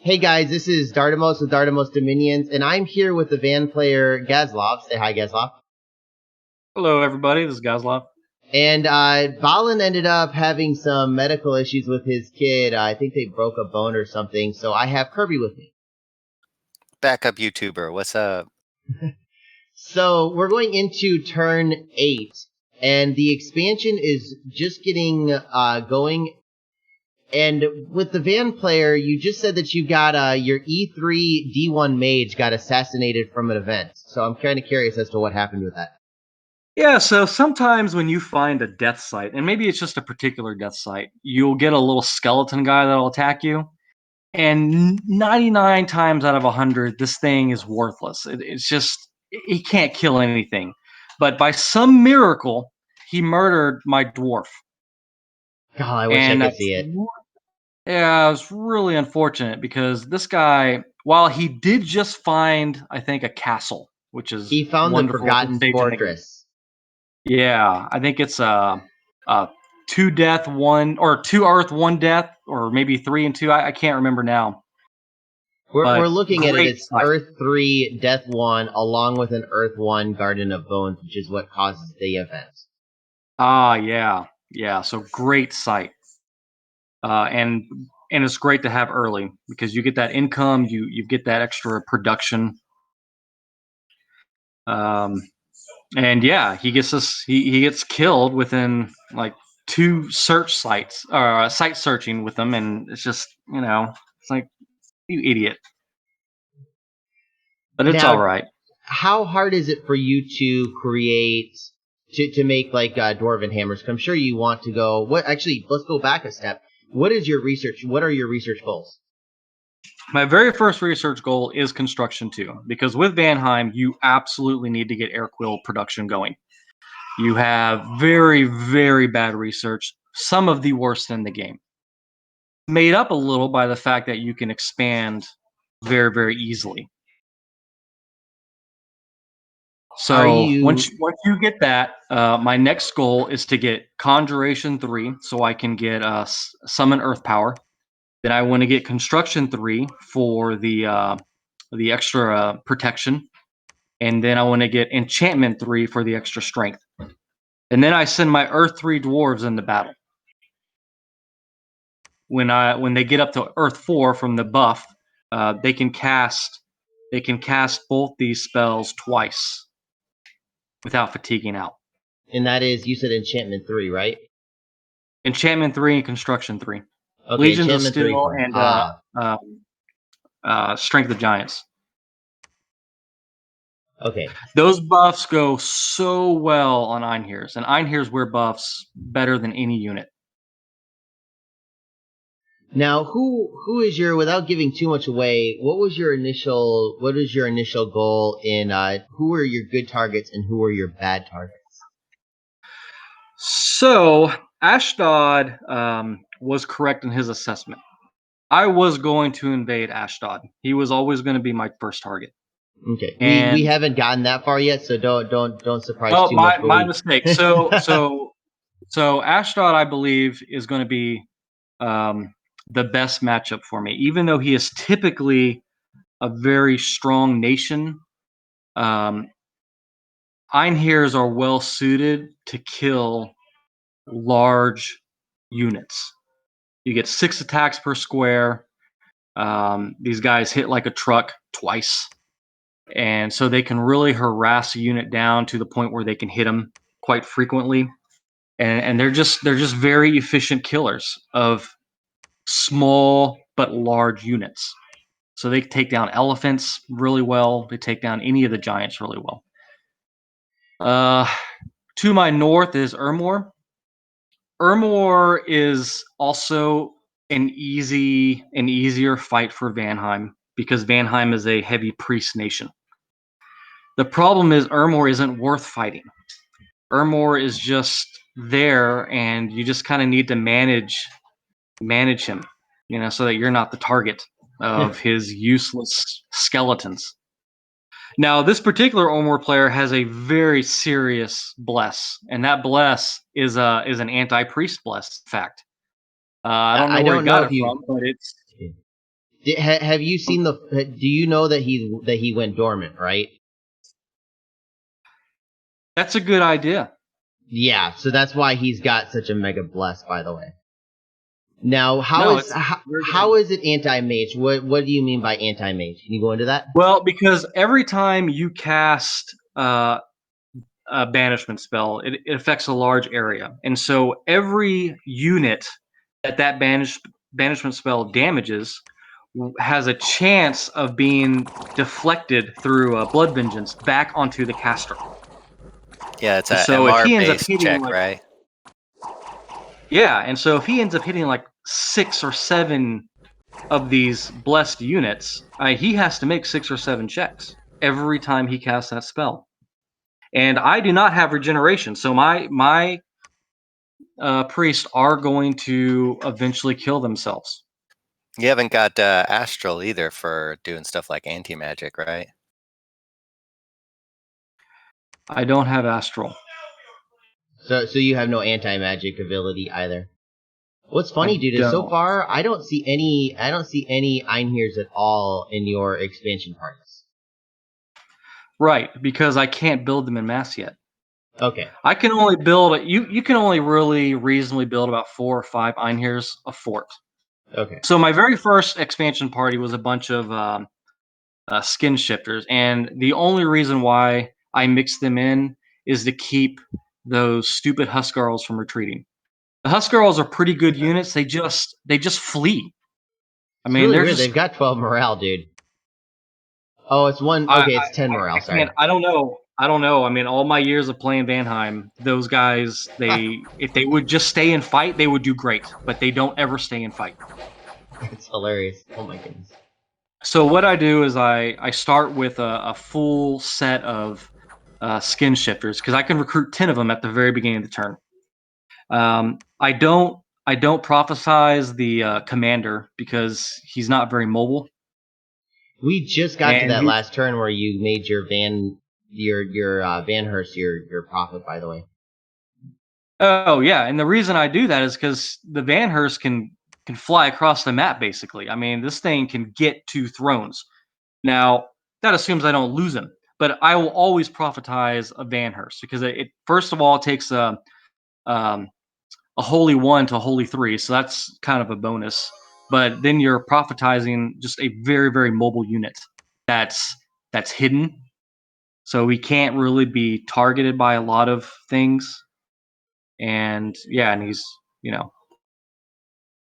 Hey guys, this is Dardamos with Dardamos Dominions, and I'm here with the van player Gazlov. Say hi, Gazlov. Hello, everybody. This is Gazlov. And Balin ended up having some medical issues with his kid. I think they broke a bone or something, so I have Kirby with me. Backup YouTuber, what's up? So we're going into turn 8, and the expansion is just getting going. And with the van player, you just said that you got your E3 D1 mage got assassinated from an event. So I'm kind of curious as to what happened with that. Yeah, so sometimes when you find a death site, and maybe it's just a particular death site, you'll get a little skeleton guy that'll attack you. And 99 times out of 100, this thing is worthless. It's just, he can't kill anything. But by some miracle, he murdered my dwarf. God, I wish I And could see it. yeah, it was really unfortunate because this guy, while he did just find, I think, a castle, which is He found the wonderful at this Forgotten stage in the game. Fortress. Yeah, I think it's two death, one or two earth, one death, or maybe three and two. I can't remember now. We're But looking at it. great It's site. Earth 3, Death 1, along with an Earth 1 Garden of Bones, which is what causes the event. Yeah. So great site, and it's great to have early because you get that income, you get that extra production. And yeah, he gets killed within like two search sites or site searching with them, and it's just it's like, you idiot. But it's all Now, right. how hard is it for you to create to make like dwarven hammers? 'Cause I'm sure you want to go. What actually? Let's go back a step. What is your research? What are your research goals? My very first research goal is construction 2, because with Vanheim, you absolutely need to get air quill production going. You have very, very bad research, some of the worst in the game. Made up a little by the fact that you can expand very, very easily. Are So once you you get that, my next goal is to get Conjuration 3, so I can get Summon Earth Power. Then I want to get Construction 3 for the extra protection, and then I want to get Enchantment 3 for the extra strength. And then I send my Earth 3 dwarves into battle. When they get up to Earth 4 from the buff, they can cast both these spells twice without fatiguing out. and that is you said enchantment 3, right? Enchantment 3 and Construction 3. Okay, Legions of enchantment 3 Steel for and Strength of Giants. okay. Those buffs go so well on Einheirs, and Einheirs wear buffs better than any unit. Now, who is your without giving too much away? What is your initial goal in who are your good targets and who are your bad targets? So Ashdod was correct in his assessment. I was going to invade Ashdod. He was always going to be my first target. Okay, we And haven't gotten that far yet, so don't surprise oh, too much. my mistake. So Ashdod, I believe, is going to be the best matchup for me, even though he is typically a very strong nation. Einheirs are well suited to kill large units. You get 6 attacks per square. These guys hit like a truck twice, and so they can really harass a unit down to the point where they can hit them quite frequently. And they're just very efficient killers of small but large units. So they take down elephants really well. They take down any of the giants really well. To my north is Ermor. Ermor is also an easier fight for Vanheim because Vanheim is a heavy priest nation. The problem is Ermor isn't worth fighting. Ermor is just there, and you just kind of need to manage him, so that you're not the target of his useless skeletons. Now, this particular Omor player has a very serious bless, and that bless is an anti-priest bless. In fact, I don't know I where he don't know got if it you from, but Have you seen the? Do you know that he went dormant? Right. That's a good idea. Yeah. So that's why he's got such a mega bless. By the way. Now, No, how is it anti-mage? What do you mean by anti-mage? Can you go into that? Well, because every time you cast a banishment spell, it affects a large area, and so every unit that banishment spell damages has a chance of being deflected through blood vengeance back onto the caster. Yeah, it's And a so if MR he ends up based hitting check, like right? yeah, and so if he ends up hitting like 6 or 7 of these blessed units, he has to make 6 or 7 checks every time he casts that spell. And I do not have regeneration, so my priests are going to eventually kill themselves. You haven't got Astral either for doing stuff like anti-magic, right? I don't have astral. So you have no anti-magic ability either. What's funny, I dude, is so don't. far I don't see any Einhirs at all in your expansion parties. Right, because I can't build them in mass yet. Okay. I can only build you can only really reasonably build about 4 or 5 Einhirs a fort. Okay. So my very first expansion party was a bunch of skin shifters, and the only reason why I mixed them in is to keep those stupid Huskarls from retreating. The Huskarls are pretty good units. They just flee. I It's mean, really they're weird. just They've got 12 morale, dude. Oh, it's one. I Okay, it's 10 morale. I Sorry. can't. I don't know. I don't know. I mean, all my years of playing Vanheim, those guys, if they would just stay and fight, they would do great. But they don't ever stay and fight. It's hilarious. Oh my goodness. So what I do is I start with a full set of skin shifters because I can recruit 10 of them at the very beginning of the turn. I don't prophesize the commander because he's not very mobile. We just got to And that last turn where you made your Vanhurst your prophet. By the way. oh yeah, and the reason I do that is because the Vanhurst can fly across the map. Basically, I mean this thing can get to thrones. Now that assumes I don't lose him, but I will always prophetize a Vanhurst because it first of all it takes um, a holy 1 to a holy 3, so that's kind of a bonus. But then you're prophetizing just a very very mobile unit that's hidden, so he can't really be targeted by a lot of things. And yeah, and he's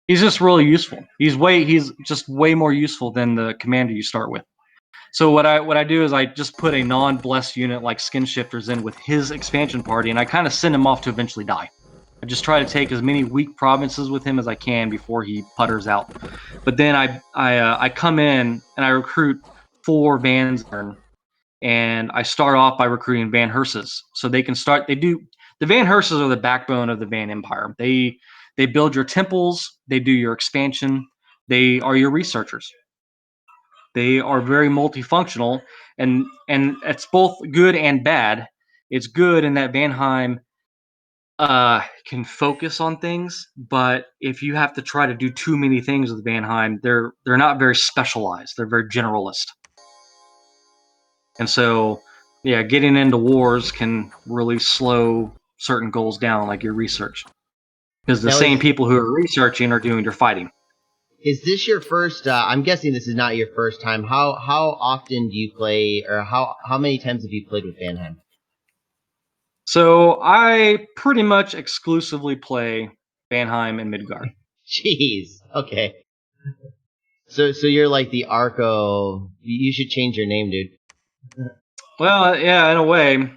just really useful. He's just way more useful than the commander you start with. So what I do is I just put a non-blessed unit like Skin Shifters in with his expansion party, and I kind of send him off to eventually die. I just try to take as many weak provinces with him as I can before he putters out. But then I come in and I recruit 4 Vans, and I start off by recruiting Van Herses, so they can start. The Van Herses are the backbone of the Van Empire. They build your temples, they do your expansion, they are your researchers. They are very multifunctional, and it's both good and bad. It's good in that Vanheim can focus on things, but if you have to try to do too many things with Vanheim, they're not very specialized. They're very generalist. And so, yeah, getting into wars can really slow certain goals down, like your research, because the Now same people who are researching are doing your fighting. is this your first? I'm guessing this is not your first time. How often do you play, or how many times have you played with Vanheim? So I pretty much exclusively play Vanheim and Midgard. Jeez. Okay. So you're like the Arco. You should change your name, dude. Well, yeah, in a way.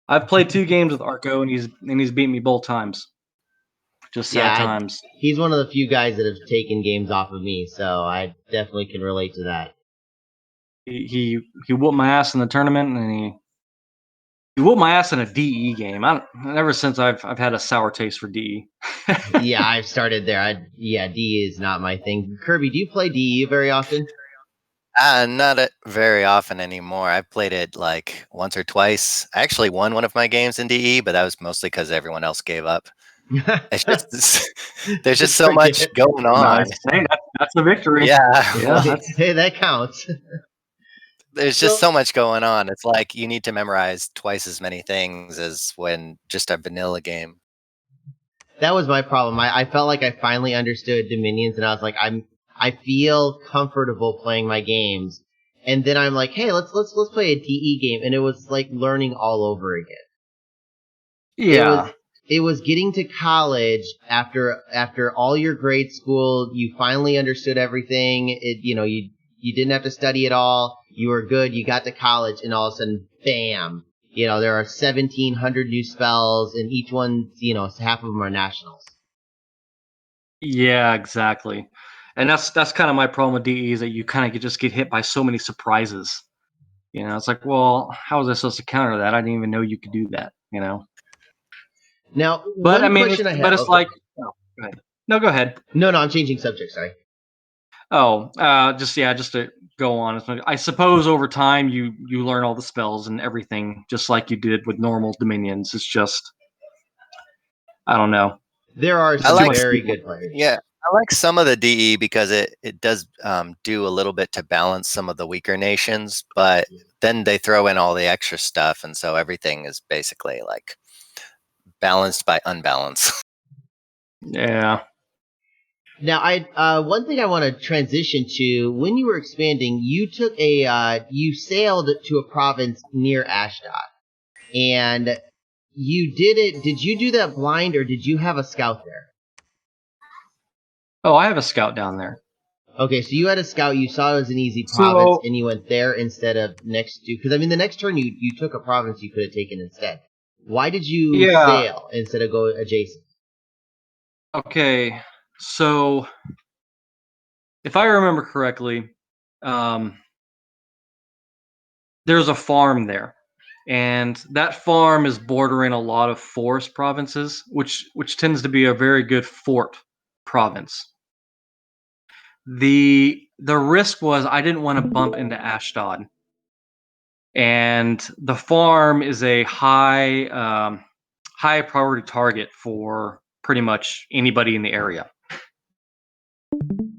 I've played 2 games with Arco, and he's beat me both times. Just sad Yeah, times. he's one of the few guys that have taken games off of me, so I definitely can relate to that. He whooped my ass in the tournament, and he whooped my ass in a DE game. Ever since I've had a sour taste for DE. Yeah, I've started there. DE is not my thing. Kirby, do you play DE very often? Not very often anymore. I played it like once or twice. I actually won one of my games in DE, but that was mostly because everyone else gave up. It's just there's just so much going on. Nice. Hey, that's a victory. Yeah. Yeah. Hey, that counts. There's just so much going on. It's like you need to memorize twice as many things as when just a vanilla game. That was my problem. I felt like I finally understood Dominions, and I was like, I feel comfortable playing my games. And then I'm like, hey, let's play a DE game, and it was like learning all over again. Yeah. It was getting to college after all your grade school. You finally understood everything. You didn't have to study at all. You were good. You got to college, and all of a sudden, bam! There are 1,700 new spells, and each one, half of them are nationals. Yeah, exactly. And that's kind of my problem with DE is that you kind of just get hit by so many surprises. It's like, well, how was I supposed to counter that? I didn't even know you could do that. Now, But one I mean, question I but have. it's Okay. like, oh, go ahead. No, go ahead. No, I'm changing subject. Sorry. Oh, just to go on. I suppose over time you learn all the spells and everything, just like you did with normal dominions. It's just, I don't know. There are I some like- very good players. Yeah, I like some of the DE because it does do a little bit to balance some of the weaker nations, but then they throw in all the extra stuff, and so everything is basically like balanced by unbalance. Yeah. Now, one thing I want to transition to, when you were expanding, you took you sailed to a province near Ashdod, and you did it. Did you do that blind, or did you have a scout there? Oh, I have a scout down there. Okay, so you had a scout. You saw it was an easy province, and you went there instead of next to. Because the next turn you took a province you could have taken instead. Why did you sail instead of go adjacent? Okay, so if I remember correctly, there's a farm there, and that farm is bordering a lot of forest provinces, which tends to be a very good fort province. The risk was I didn't want to bump into Ashdod, and the farm is a high priority target for pretty much anybody in the area.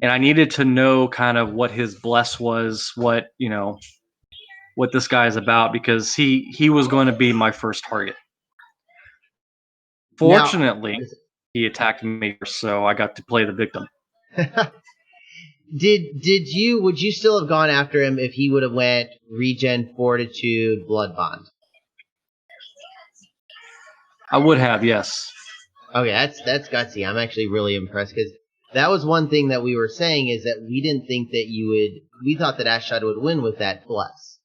And I needed to know kind of what his bless was, what this guy is about, because he was going to be my first target. Fortunately, he attacked me, so I got to play the victim. Would you still have gone after him if he would have went Regen, Fortitude, Blood Bond? I would have, yes. Okay, that's gutsy. I'm actually really impressed because that was one thing that we were saying is that we didn't think that we thought that Ashdod would win with that bless.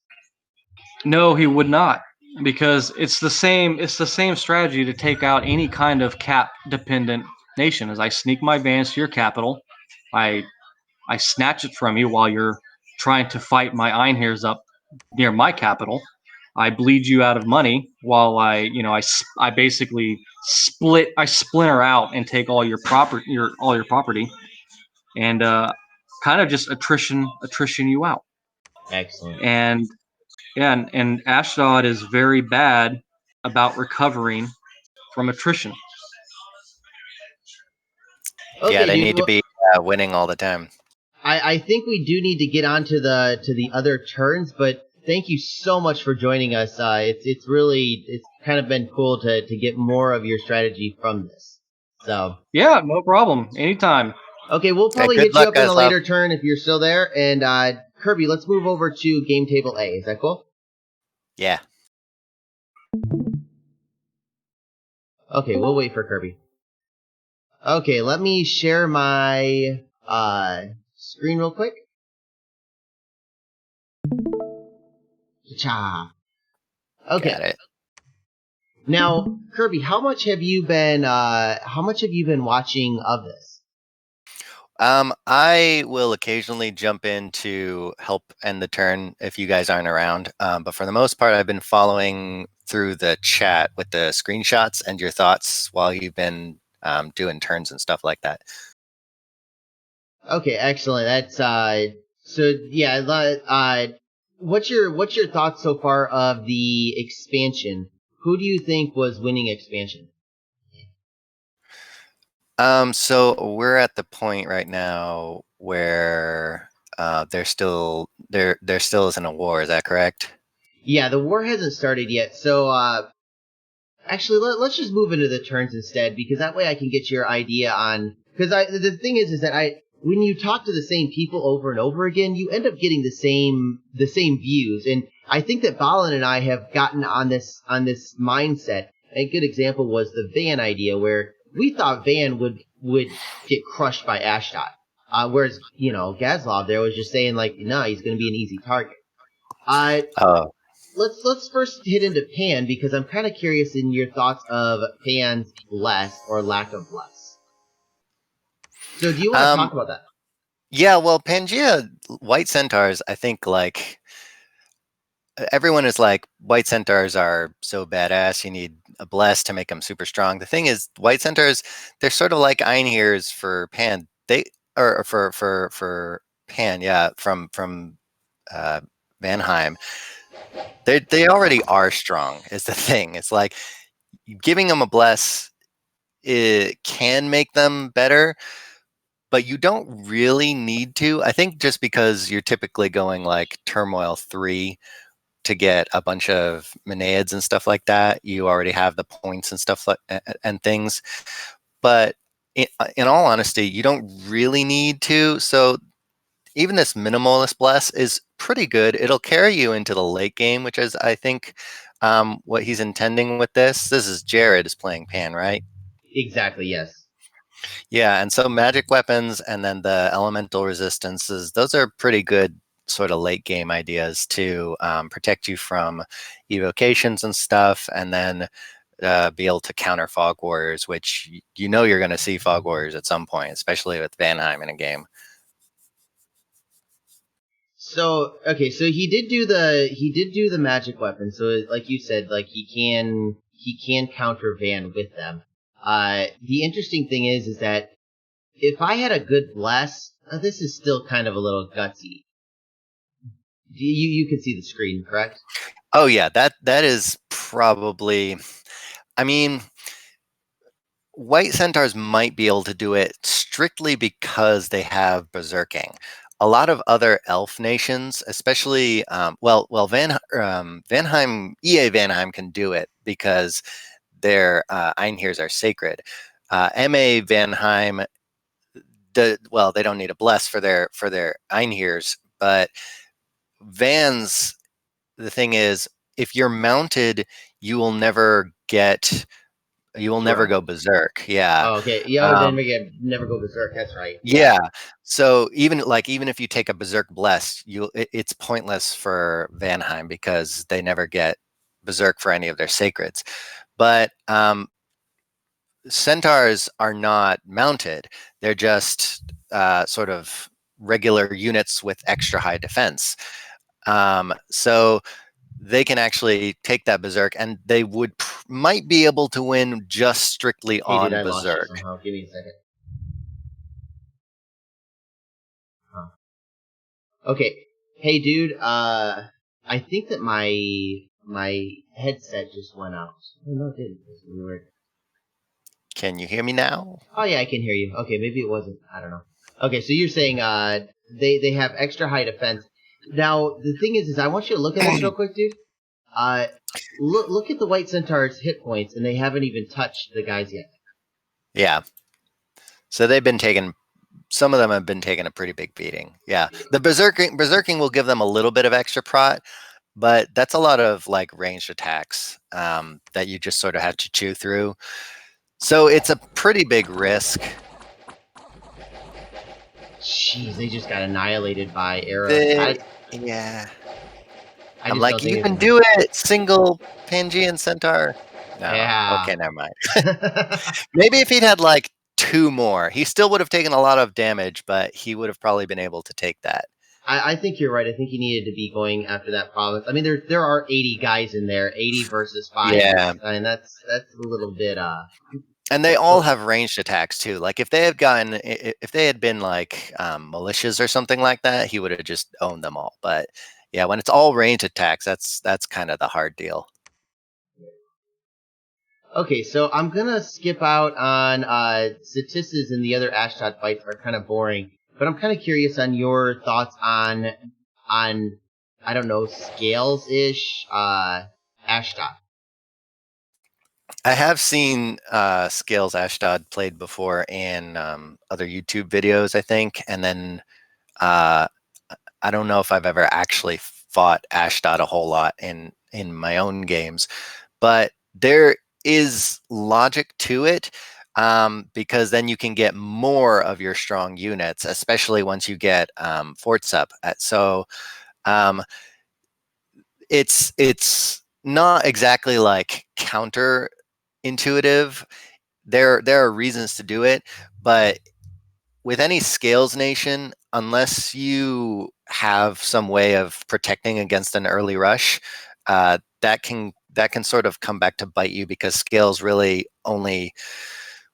No, he would not, because it's the same strategy to take out any kind of cap dependent nation. As I sneak my advance to your capital, I snatch it from you while you're trying to fight my Einhairs up near my capital. I bleed you out of money while I basically splinter out and take all your property, and kind of just attrition you out. Excellent. And yeah, and Ashdod is very bad about recovering from attrition. Okay, yeah, they dude, need to be winning all the time. I think we do need to get on to the other turns, but thank you so much for joining us. It's kind of been cool to get more of your strategy from this. So Yeah, no problem. Anytime. Okay, we'll probably hit you up in a later turn if you're still there. And Kirby, let's move over to game table A. Is that cool? Yeah. Okay, we'll wait for Kirby. Okay, let me share my screen real quick. Cha. Okay. Got it. Now, Kirby, how much have you been watching of this? I will occasionally jump in to help end the turn if you guys aren't around. But for the most part, I've been following through the chat with the screenshots and your thoughts while you've been doing turns and stuff like that. Okay, excellent. That's so yeah. What's your thoughts so far of the expansion? Who do you think was winning expansion? So we're at the point right now where there still isn't a war. Is that correct? Yeah, the war hasn't started yet. So actually, let's just move into the turns instead, because that way I can get your idea on. Because the thing is that when you talk to the same people over and over again, you end up getting the same views. And I think that Balin and I have gotten on this mindset. A good example was the Van idea, where we thought Van would get crushed by Ashdod, whereas Gazlov there was just saying like, no, he's going to be an easy target. Oh, Let's first hit into Pan, because I'm kind of curious in your thoughts of Pan's bless or lack of bless. So do you want to talk about that? Yeah, well, Pangea white centaurs, I think like everyone is like white centaurs are so badass. You need a bless to make them super strong. The thing is, white centaurs, they're sort of like Einhirs for Pan. They or for Pan, yeah, from Vanheim. They already are strong. Is the thing. It's like giving them a bless. It can make them better, but you don't really need to. I think just because you're typically going like Turmoil 3 to get a bunch of Menaids and stuff like that, you already have the points and stuff like and things. But in all honesty, you don't really need to. So even this minimalist bless is pretty good. It'll carry you into the late game, which is, I think, what he's intending with this. This is Jared is playing Pan, right? Exactly, yes. Yeah, and so magic weapons and then the elemental resistances, those are pretty good sort of late game ideas to protect you from evocations and stuff, and then be able to counter fog warriors, which you're going to see fog warriors at some point, especially with Vanheim in a game. So okay, so he did do the magic weapon. So like you said, like he can counter Van with them. The interesting thing is that if I had a good bless, this is still kind of a little gutsy. You can see the screen, correct? Oh yeah, that is probably. I mean, white centaurs might be able to do it strictly because they have berserking. A lot of other elf nations, especially Vanheim, EA Vanheim can do it because their Einhirs are sacred. MA Vanheim, they don't need a bless for their Einhirs, but Vans. The thing is, if you're mounted, you will never get. You will never go berserk. Yeah. Oh, okay. Yeah, then we never go berserk. That's right. Yeah. So even if you take a berserk bless, it's pointless for Vanheim because they never get berserk for any of their sacreds. But centaurs are not mounted; they're just sort of regular units with extra high defense. So they can actually take that berserk, and they might be able to win just strictly Hey, dude, on I lost you berserk. somehow. Give me a second. Okay. Hey, dude. I think that my headset just went out. Oh, no, it didn't. It's weird. Can you hear me now? Oh yeah, I can hear you. Okay, maybe it wasn't. I don't know. Okay, so you're saying they have extra high defense. Now the thing is I want you to look at this real quick, dude. Look at the white centaur's hit points, and they haven't even touched the guys yet. Yeah. So they've been taking. Some of them have been taking a pretty big beating. Yeah. The berserking will give them a little bit of extra prot, but that's a lot of like ranged attacks that you just sort of have to chew through. So it's a pretty big risk. Jeez, they just got annihilated by arrows. Yeah. I I'm just like, don't think you can do it, single Pangean Centaur. No. Yeah. Okay, never mind. Maybe if he'd had like 2 more, he still would have taken a lot of damage, but he would have probably been able to take that. I think you're right. I think he needed to be going after that province. I mean, there are 80 guys in there, 80 versus 5. Yeah. I mean, that's a little bit. And they all have ranged attacks too. Like if they had been like militias or something like that, he would have just owned them all. But yeah, when it's all ranged attacks, that's kind of the hard deal. Okay, so I'm gonna skip out on Satis's and the other Ashdod fights are kind of boring, but I'm kind of curious on your thoughts on I don't know, scales ish Ashdod. I have seen Scales Ashdod played before in other YouTube videos, I think, and then uh, I don't know if I've ever actually fought Ashdod a whole lot in my own games, but there is logic to it, because then you can get more of your strong units, especially once you get forts up. So um, it's not exactly like counterintuitive. There are reasons to do it, but with any scales nation, unless you have some way of protecting against an early rush, that can sort of come back to bite you, because scales really only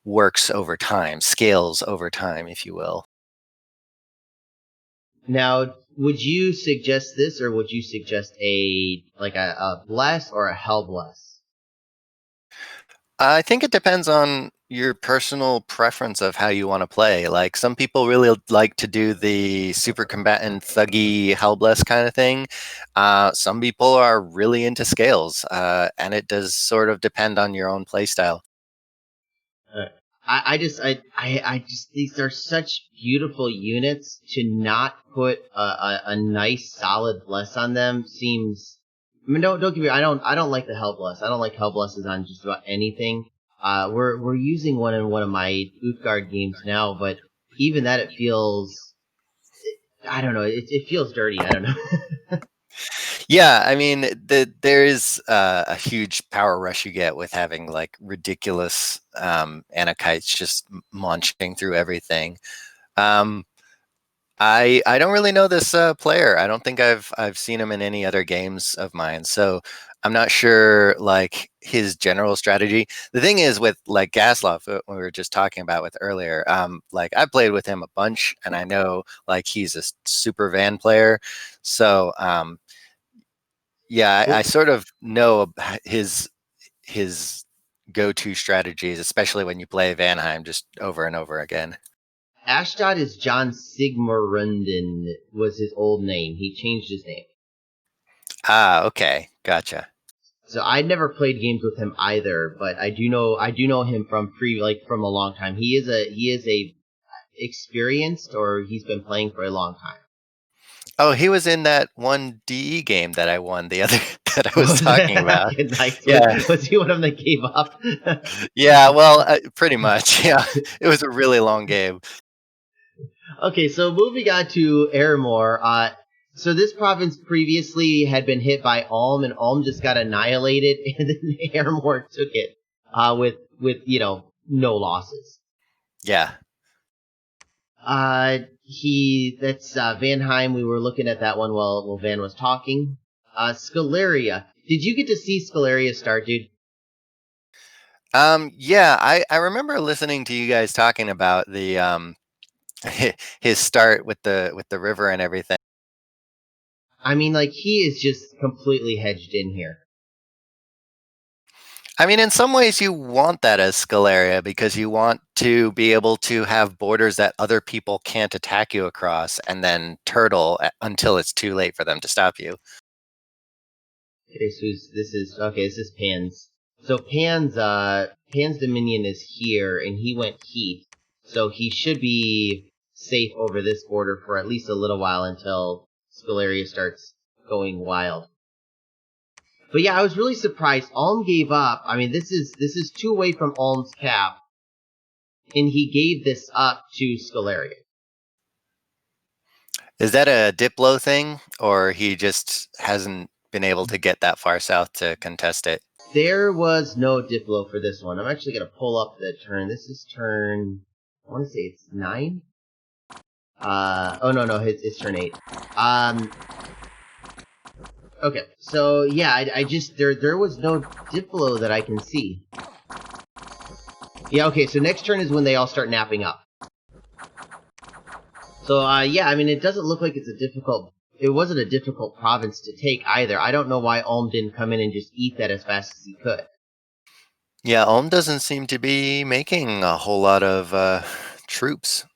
works over time, scales over time, if you will. Now, would you suggest this, or would you suggest a bless or a hell bless? I think it depends on your personal preference of how you want to play. Like, some people really like to do the super combatant, thuggy, hellbless kind of thing. Some people are really into scales, and it does sort of depend on your own play style. I just, these are such beautiful units. To not put a nice solid bless on them seems. I mean, don't get me. I don't like the hell bless. I don't like hell blesses on just about anything. We're using one in one of my Utgard games now, but even that, it feels. I don't know. It feels dirty. I don't know. Yeah, I mean, there is a huge power rush you get with having like ridiculous Anakites just munching through everything. Um, I don't really know this player. I don't think I've seen him in any other games of mine, so I'm not sure like his general strategy. The thing is with like Gaslov, when we were just talking about with earlier, like I played with him a bunch, and I know like he's a super van player, so yeah, I Well, sort of know his go-to strategies, especially when you play Vanheim just over and over again. Ashdod is John Sigmarunden was his old name. He changed his name. Ah, okay, gotcha. So I never played games with him either, but I do know him from from a long time. He is a experienced, or he's been playing for a long time. Oh, he was in that one DE game that I won the other that I was Was talking about. nice. Yeah, Was he one of them that gave up? yeah. Well, pretty much. Yeah, it was a really long game. Okay, so moving on to Airmore. So this province previously had been hit by Ulm, and Ulm just got annihilated, and then Airmore took it with no losses. Yeah. That's Vanheim. We were looking at that one while Van was talking. Scalaria. Did you get to see Scalaria start, dude? Yeah. I remember listening to you guys talking about the his start with the river and everything. I mean, like, he is just completely hedged in here. I mean, in some ways, you want that as Scalaria, because you want to be able to have borders that other people can't attack you across, and then turtle until it's too late for them to stop you. Okay, so this is Pan's. So Pan's Dominion is here, and he went heat, so he should be safe over this border for at least a little while until Scalaria starts going wild. But yeah, I was really surprised. Ulm gave up. I mean, this is 2 away from Ulm's cap, and he gave this up to Scalaria. Is that a Diplo thing, or he just hasn't been able to get that far south to contest it? There was no Diplo for this one. I'm actually gonna pull up the turn. This is turn. I want to say it's 9. Oh no, it's turn 8. Okay, so yeah, I just there was no Diplo that I can see. Yeah, okay, so next turn is when they all start napping up. So yeah, I mean, it doesn't look like it wasn't a difficult province to take either. I don't know why Ulm didn't come in and just eat that as fast as he could. Yeah, Ulm doesn't seem to be making a whole lot of troops.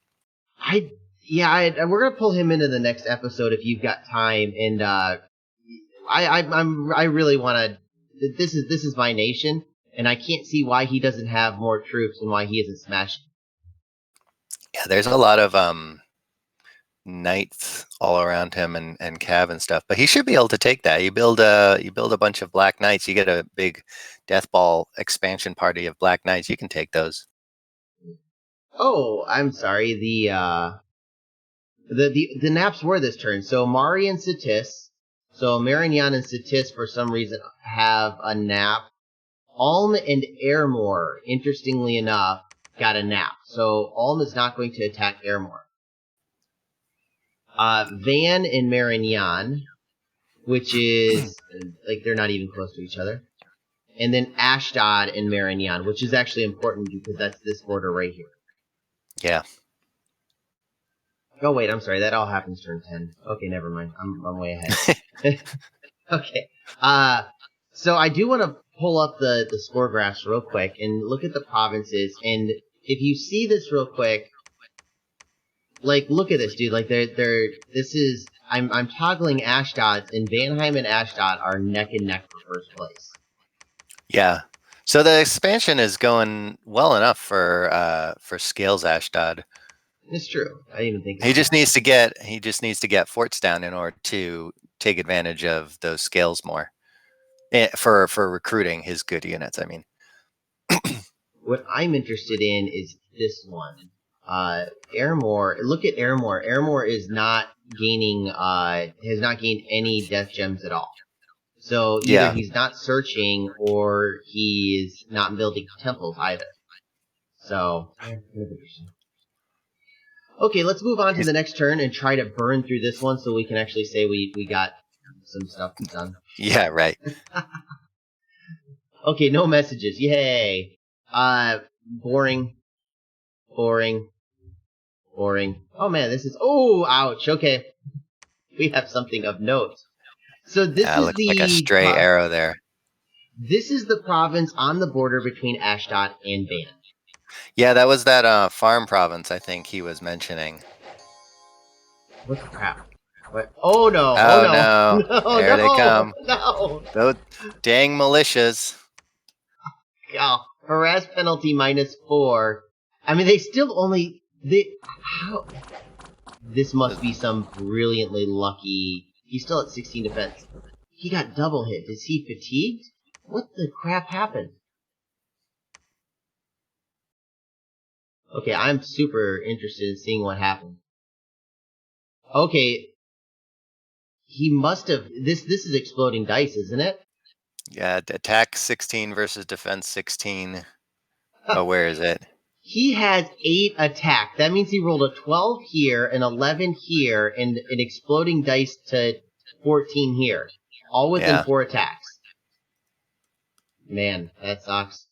We're gonna pull him into the next episode if you've got time, and I really want to. This is my nation, and I can't see why he doesn't have more troops and why he isn't smashing. Yeah, there's a lot of knights all around him and cav and stuff, but he should be able to take that. You build a bunch of black knights, you get a big death ball expansion party of black knights. You can take those. Oh, I'm sorry. The naps were this turn. So Mari and Satis. So Marignan and Satis for some reason have a nap. Ulm and Airmore, interestingly enough, got a nap. So Ulm is not going to attack Airmore. Van and Marignan, which is like they're not even close to each other. And then Ashdod and Marignan, which is actually important because that's this border right here. Yeah. Oh wait, I'm sorry. That all happens turn 10. Okay, never mind. I'm way ahead. Okay. So I do want to pull up the score graphs real quick and look at the provinces. And if you see this real quick, like look at this, dude. Like I'm toggling Ashdod's, and Vanheim and Ashdod are neck and neck for first place. Yeah. So the expansion is going well enough for Scales Ashdod. It's true. I didn't even think he just needs to get forts down in order to take advantage of those scales more. For recruiting his good units, I mean. What I'm interested in is this one. Airmore. Look at Airmore. Airmore is not gaining. Has not gained any death gems at all. So either he's not searching or he's not building temples either. So okay, let's move on to the next turn and try to burn through this one so we can actually say we got some stuff done. Yeah, right. Okay, no messages. Yay. Boring. Oh man, this is, ouch. Okay. We have something of note. So this is looks like a stray arrow there. This is the province on the border between Ashdod and Van. Yeah, that was that farm province I think he was mentioning. What the crap? What? Oh no! Oh no! No, there no, they come. No! Those dang militias. Oh, harass penalty -4. I mean, they still only how? This must be some brilliantly lucky. He's still at 16 defense. He got double hit. Is he fatigued? What the crap happened? Okay, I'm super interested in seeing what happened. Okay. He must have... This is exploding dice, isn't it? Yeah, attack 16 versus defense 16. Oh, where is it? He has 8 attack. That means he rolled a 12 here, an 11 here, and an exploding dice to 14 here. All within 4 attacks. Man, that sucks.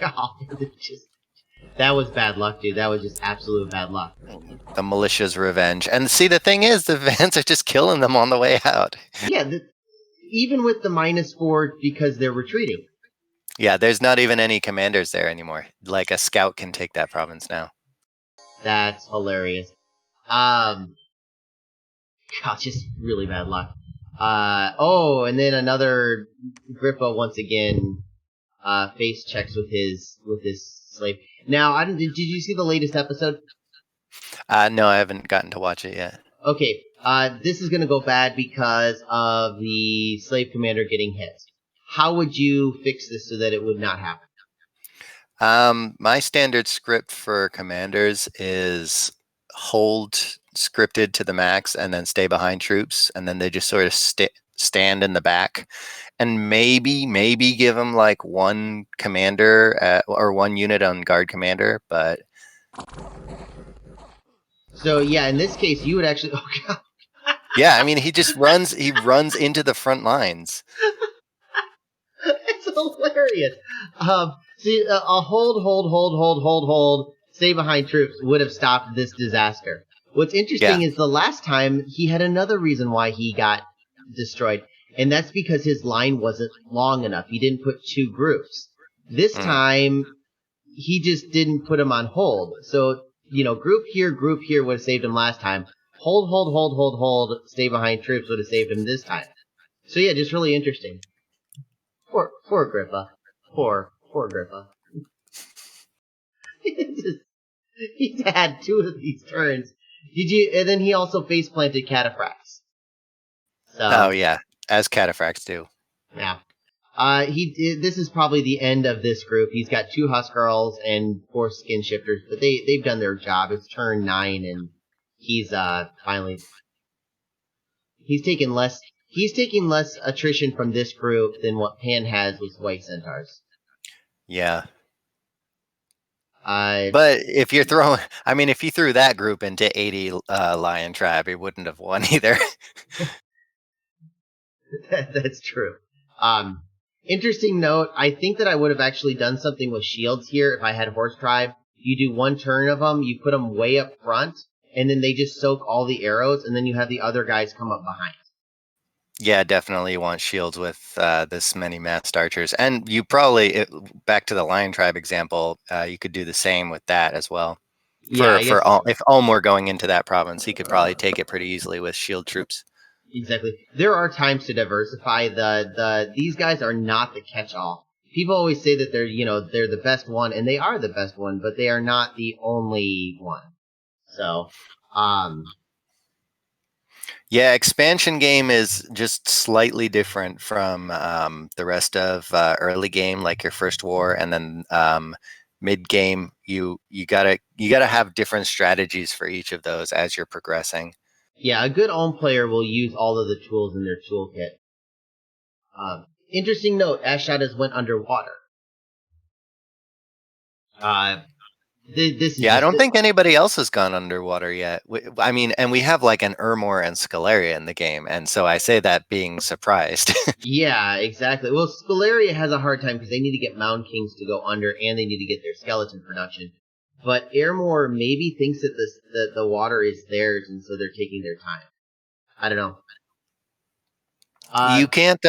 God, that was bad luck, dude. That was just absolute bad luck. The militia's revenge. And see, the thing is, the Vans are just killing them on the way out. Yeah, even with the -4 because they're retreating. Yeah, there's not even any commanders there anymore. Like, a scout can take that province now. That's hilarious. God, just really bad luck. And then another Grippa once again face checks with his slave. Now, did you see the latest episode? No, I haven't gotten to watch it yet. Okay, this is gonna go bad because of the slave commander getting hit. How would you fix this so that it would not happen? My standard script for commanders is hold scripted to the max and then stay behind troops, and then they just sort of stand in the back, and maybe give them like one commander or one unit on guard commander, but... So yeah, in this case, you would actually... Oh god. Yeah, I mean, he runs into the front lines. It's hilarious. See, a hold, stay behind troops would have stopped this disaster. What's interesting is the last time he had another reason why he got destroyed, and that's because his line wasn't long enough. He didn't put 2 groups. This time, he just didn't put them on hold. So, group here would have saved him last time. Hold, stay behind troops would have saved him this time. So yeah, just really interesting. Poor Grippa. Poor Grippa. He's had 2 of these turns. And then he also face planted Cataphracts. So, oh yeah, as Cataphracts do. Yeah. This is probably the end of this group. He's got 2 Huskarls and 4 Skin Shifters, but they've done their job. It's turn 9, and he's finally he's taking less attrition from this group than what Pan has with White Centaurs. Yeah. But if you're throwing, if you threw that group into 80 Lion Tribe, he wouldn't have won either. That's true. Interesting note, I think that I would have actually done something with shields here if I had Horse Tribe. You do 1 turn of them, you put them way up front, and then they just soak all the arrows, and then you have the other guys come up behind. Yeah, definitely want shields with this many massed archers. And you probably, back to the Lion Tribe example, you could do the same with that as well. Yeah, if Ulm were going into that province, he could probably take it pretty easily with shield troops. Exactly. There are times to diversify. These guys are not the catch-all. People always say that they're the best one, and they are the best one, but they are not the only one. So, yeah, expansion game is just slightly different from the rest of early game, like your first war, and then mid game. You gotta have different strategies for each of those as you're progressing. Yeah, a good Ulm player will use all of the tools in their toolkit. Interesting note: Ashadas went underwater. I don't think anybody else has gone underwater yet. And we have like an Ermor and Scalaria in the game, and so I say that being surprised. Yeah, exactly. Well, Scalaria has a hard time because they need to get Mound Kings to go under, and they need to get their skeleton production. But Ermor maybe thinks that the water is theirs, and so they're taking their time. I don't know. You can't.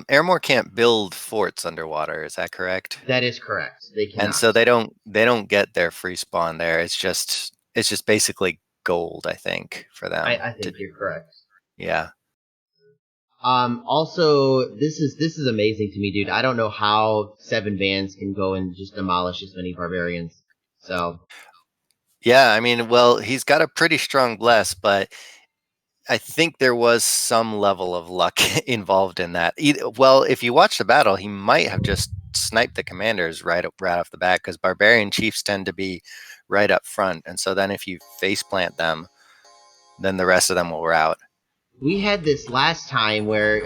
Ermor can't build forts underwater. Is that correct? That is correct. They cannot. And so they don't get their free spawn there. It's just basically gold, I think, for them. I think you're correct. Yeah. Also, this is amazing to me, dude. I don't know how 7 Vans can go and just demolish as many barbarians. So. Yeah, well, he's got a pretty strong bless, but I think there was some level of luck involved in that. Well, if you watch the battle, he might have just sniped the commanders right off the bat, because barbarian chiefs tend to be right up front, and so then if you face plant them, then the rest of them will rout. We had this last time where,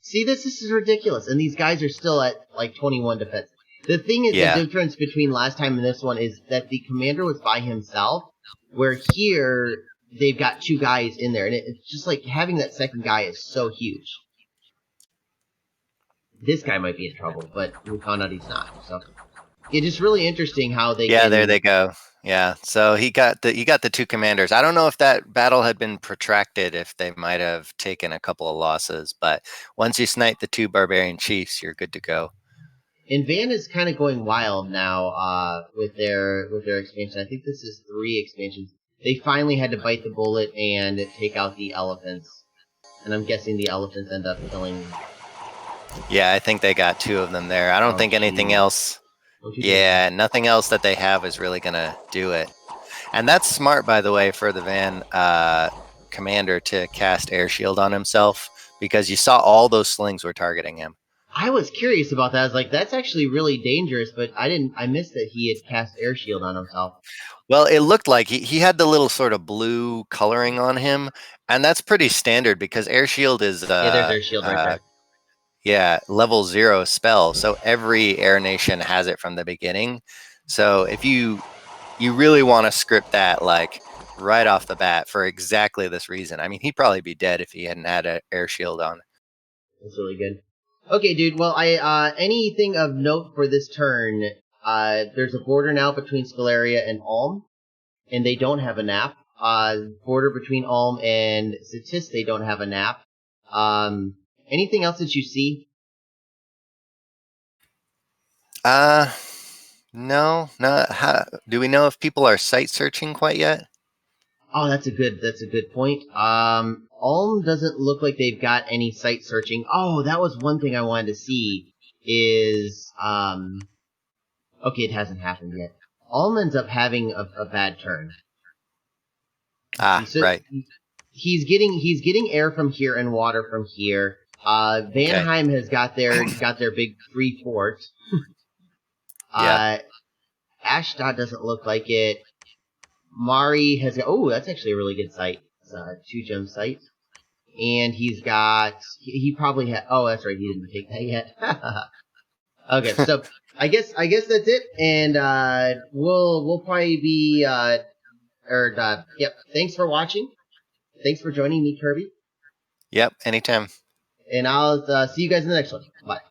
see, this is ridiculous, and these guys are still at, 21 defense. The thing is, The difference between last time and this one is that the commander was by himself, where here, they've got 2 guys in there, and it's just like, having that second guy is so huge. This guy might be in trouble, but we found out he's not, so. It's just really interesting how they there they go. Yeah, so he got the 2 commanders. I don't know if that battle had been protracted, if they might have taken a couple of losses, but once you snipe the 2 barbarian chiefs, you're good to go. And Van is kind of going wild now with their expansion. I think this is 3 expansions. They finally had to bite the bullet and take out the elephants, and I'm guessing the elephants end up killing. Yeah, I think they got 2 of them there. I don't think anything else. Yeah, nothing else that they have is really going to do it. And that's smart, by the way, for the Van commander to cast Air Shield on himself, because you saw all those slings were targeting him. I was curious about that. I was like, that's actually really dangerous, but I missed that he had cast Air Shield on himself. Well, it looked like he had the little sort of blue coloring on him, and that's pretty standard because Air Shield is... yeah, there's Air Shield right there. Yeah, level 0 spell. So every air nation has it from the beginning. So if you really want to script that like right off the bat for exactly this reason. He'd probably be dead if he hadn't had an Air Shield on. That's really good. Okay, dude. Well, anything of note for this turn? There's a border now between Scalaria and Ulm, and they don't have a nap. Border between Ulm and Sitis, they don't have a nap. Anything else that you see? No, not. Do we know if people are site searching quite yet? Oh, that's a good point. Ulm doesn't look like they've got any site searching. Oh, that was one thing I wanted to see is, okay, it hasn't happened yet. Ulm ends up having a bad turn. So Right. he's getting air from here and water from here. Vanheim has got their big free fort. Yeah. Ashdod doesn't look like it. Mari has got, oh, that's actually a really good site. It's a 2-gem site. And he probably had, oh, that's right, he didn't take that yet. Okay, so I guess that's it. And, we'll probably be, yep, thanks for watching. Thanks for joining me, Kirby. Yep. Anytime. And I'll, see you guys in the next one. Bye.